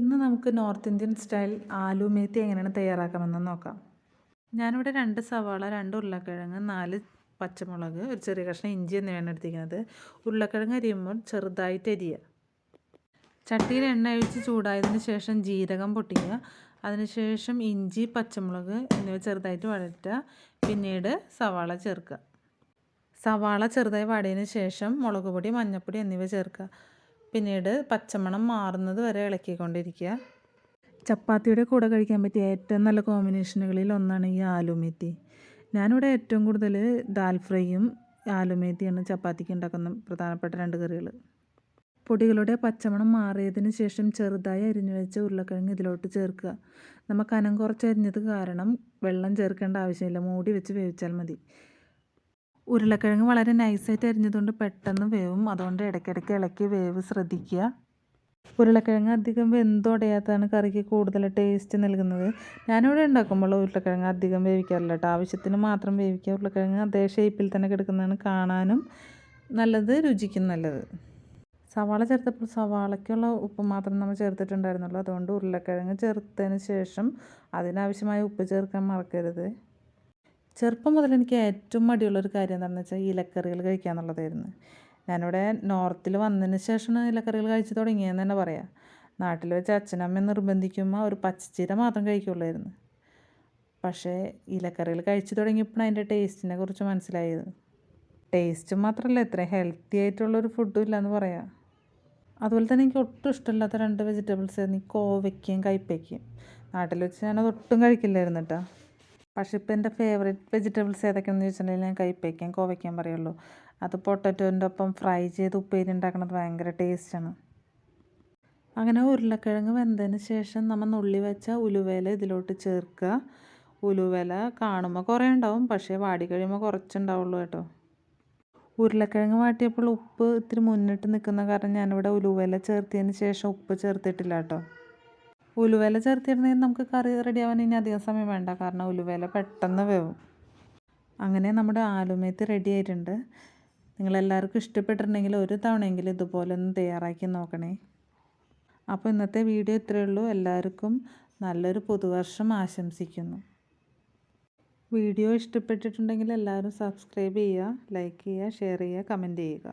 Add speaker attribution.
Speaker 1: ഇന്ന് നമുക്ക് north Indian style aloo methi എങ്ങനെയാണ് തയ്യാറാക്കാമെന്ന് നോക്കാം. ഞാനിവിടെ 2 സവാള, 2 ഉരുളക്കിഴങ്ങ്, 4 പച്ചമുളക്, ഒരു ചെറിയ കഷ്ണം ഇഞ്ചി എന്നിവയാണ് എടുത്തിരിക്കുന്നത്. ഉരുളക്കിഴങ്ങ് അരിയുമ്പോൾ ചെറുതായിട്ട് അരിയുക. ചട്ടിയിൽ എണ്ണ ഒഴിച്ച് ചൂടായതിന് ശേഷം ജീരകം പൊട്ടിക്കുക. അതിനുശേഷം ഇഞ്ചി, പച്ചമുളക് എന്നിവ ചെറുതായിട്ട് വഴറ്റുക. പിന്നീട് സവാള ചേർക്കുക. സവാള ചെറുതായി വാടിയതിന് ശേഷം മുളക് പൊടി, മഞ്ഞൾപ്പൊടി എന്നിവ ചേർക്കുക. പിന്നീട് പച്ചമണം മാറുന്നത് വരെ ഇളക്കിക്കൊണ്ടിരിക്കുക. ചപ്പാത്തിയുടെ കൂടെ കഴിക്കാൻ പറ്റിയ ഏറ്റവും നല്ല കോമ്പിനേഷനുകളിൽ ഒന്നാണ് ഈ ആലുമേത്തി. ഞാനിവിടെ ഏറ്റവും കൂടുതൽ ദാൽ ഫ്രൈയും ആലുമേത്തിയാണ് ചപ്പാത്തിക്ക് ഉണ്ടാക്കുന്ന പ്രധാനപ്പെട്ട 2 കറികൾ. പൊടികളുടെ പച്ചമണം മാറിയതിന് ശേഷം ചെറുതായി അരിഞ്ഞു വെച്ച ഉരുളക്കിഴങ്ങ് ഇതിലോട്ട് ചേർക്കുക. നമ്മൾ കനം കുറച്ച് അരിഞ്ഞത് കാരണം വെള്ളം ചേർക്കേണ്ട ആവശ്യമില്ല, മൂടി വെച്ച് വേവിച്ചാൽ മതി. ഉരുളക്കിഴങ്ങ് വളരെ നൈസായിട്ട് അരിഞ്ഞതുകൊണ്ട് പെട്ടെന്ന് വേവും, അതുകൊണ്ട് ഇടയ്ക്കിടയ്ക്ക് ഇളക്കി വേവ് ശ്രദ്ധിക്കുക. ഉരുളക്കിഴങ്ങ് അധികം വെന്തുടയാത്താണ് കറിക്ക് കൂടുതൽ ടേസ്റ്റ് നൽകുന്നത്. ഞാനിവിടെ ഉണ്ടാക്കുമ്പോൾ ഉരുളക്കിഴങ്ങ് അധികം വേവിക്കാറില്ല കേട്ടോ. ആവശ്യത്തിന് മാത്രം വേവിക്കുക. ഉരുളക്കിഴങ്ങ് അതേ ഷേപ്പിൽ തന്നെ കിടക്കുന്നതാണ് കാണാനും നല്ലത്, രുചിക്കും നല്ലത്. സവാള ചേർത്തപ്പോൾ സവാളയ്ക്കുള്ള ഉപ്പ് മാത്രം നമ്മൾ ചേർത്തിട്ടുണ്ടായിരുന്നുള്ളൂ. അതുകൊണ്ട് ഉരുളക്കിഴങ്ങ് ചേർത്തതിന് ശേഷം അതിനാവശ്യമായ ഉപ്പ് ചേർക്കാൻ മറക്കരുത്. ചെറുപ്പം മുതൽ എനിക്ക് ഏറ്റവും മടിയുള്ളൊരു കാര്യം എന്താണെന്ന് വെച്ചാൽ ഇലക്കറികൾ കഴിക്കുക എന്നുള്ളതായിരുന്നു. ഞാനിവിടെ നോർത്തിൽ വന്നതിന് ശേഷമാണ് ഇലക്കറികൾ കഴിച്ച് തുടങ്ങിയതെന്ന് തന്നെ പറയാം. നാട്ടിൽ വെച്ച് അച്ഛനമ്മ നിർബന്ധിക്കുമ്പോൾ ഒരു പച്ചച്ചീര മാത്രം കഴിക്കുള്ളായിരുന്നു. പക്ഷേ ഇലക്കറികൾ കഴിച്ച് തുടങ്ങിയപ്പോഴാണ് അതിൻ്റെ ടേസ്റ്റിനെ കുറിച്ച് മനസ്സിലായത്. ടേസ്റ്റ് മാത്രമല്ല, ഇത്രയും ഹെൽത്തി ആയിട്ടുള്ളൊരു ഫുഡും ഇല്ലയെന്ന് പറയാം. അതുപോലെ തന്നെ എനിക്ക് ഒട്ടും ഇഷ്ടമില്ലാത്ത 2 വെജിറ്റബിൾസ് ആയിരുന്നു ഈ കോവയ്ക്കയും കയ്പ്പയ്ക്കയും. നാട്ടിൽ വെച്ച് ഞാനത് ഒട്ടും കഴിക്കില്ലായിരുന്നു കേട്ടോ. പക്ഷേ ഇപ്പോൾ എൻ്റെ ഫേവറേറ്റ് വെജിറ്റബിൾസ് ഏതൊക്കെയാണെന്ന് ചോദിച്ചിട്ടുണ്ടെങ്കിൽ ഞാൻ കയ്പ്പയ്ക്കയും കോവയ്ക്കയും പറയുള്ളൂ. അത് പൊട്ടറ്റോൻ്റെ ഒപ്പം ഫ്രൈ ചെയ്ത് ഉപ്പേരി ഉണ്ടാക്കുന്നത് ഭയങ്കര ടേസ്റ്റാണ്. അങ്ങനെ ഉരുളക്കിഴങ്ങ് വെന്തതിന് ശേഷം നമ്മൾ നുള്ളി വെച്ച ഉലുവേല ഇതിലോട്ട് ചേർക്കുക. ഉലുവേല കാണുമ്പോൾ കുറേ ഉണ്ടാവും, പക്ഷേ വാടി കഴിയുമ്പോൾ കുറച്ചുണ്ടാവുള്ളൂ കേട്ടോ. ഉരുളക്കിഴങ്ങ് വാട്ടിയപ്പോൾ ഉപ്പ് ഇത്തിരി മുന്നിട്ട് നിൽക്കുന്ന കാരണം ഞാനിവിടെ ഉലുവേല ചേർത്തതിന് ശേഷം ഉപ്പ് ചേർത്തിട്ടില്ല കേട്ടോ. ഉലുവേല ചേർത്തിട്ടുണ്ടെങ്കിൽ നമുക്ക് കറി റെഡിയാവാൻ ഇനി അധികം സമയം വേണ്ട, കാരണം ഉലുവേല പെട്ടെന്ന് വേവും. അങ്ങനെ നമ്മുടെ ആലുമേത്തി റെഡി ആയിട്ടുണ്ട്. നിങ്ങളെല്ലാവർക്കും ഇഷ്ടപ്പെട്ടിട്ടുണ്ടെങ്കിൽ ഒരു തവണയെങ്കിലും ഇതുപോലെ ഒന്ന് തയ്യാറാക്കി നോക്കണേ. അപ്പോൾ ഇന്നത്തെ വീഡിയോ ഇത്രയേ ഉള്ളൂ. എല്ലാവർക്കും നല്ലൊരു പുതുവർഷം ആശംസിക്കുന്നു. വീഡിയോ ഇഷ്ടപ്പെട്ടിട്ടുണ്ടെങ്കിൽ എല്ലാവരും സബ്സ്ക്രൈബ് ചെയ്യുക, ലൈക്ക് ചെയ്യുക, ഷെയർ ചെയ്യുക, കമൻറ്റ് ചെയ്യുക.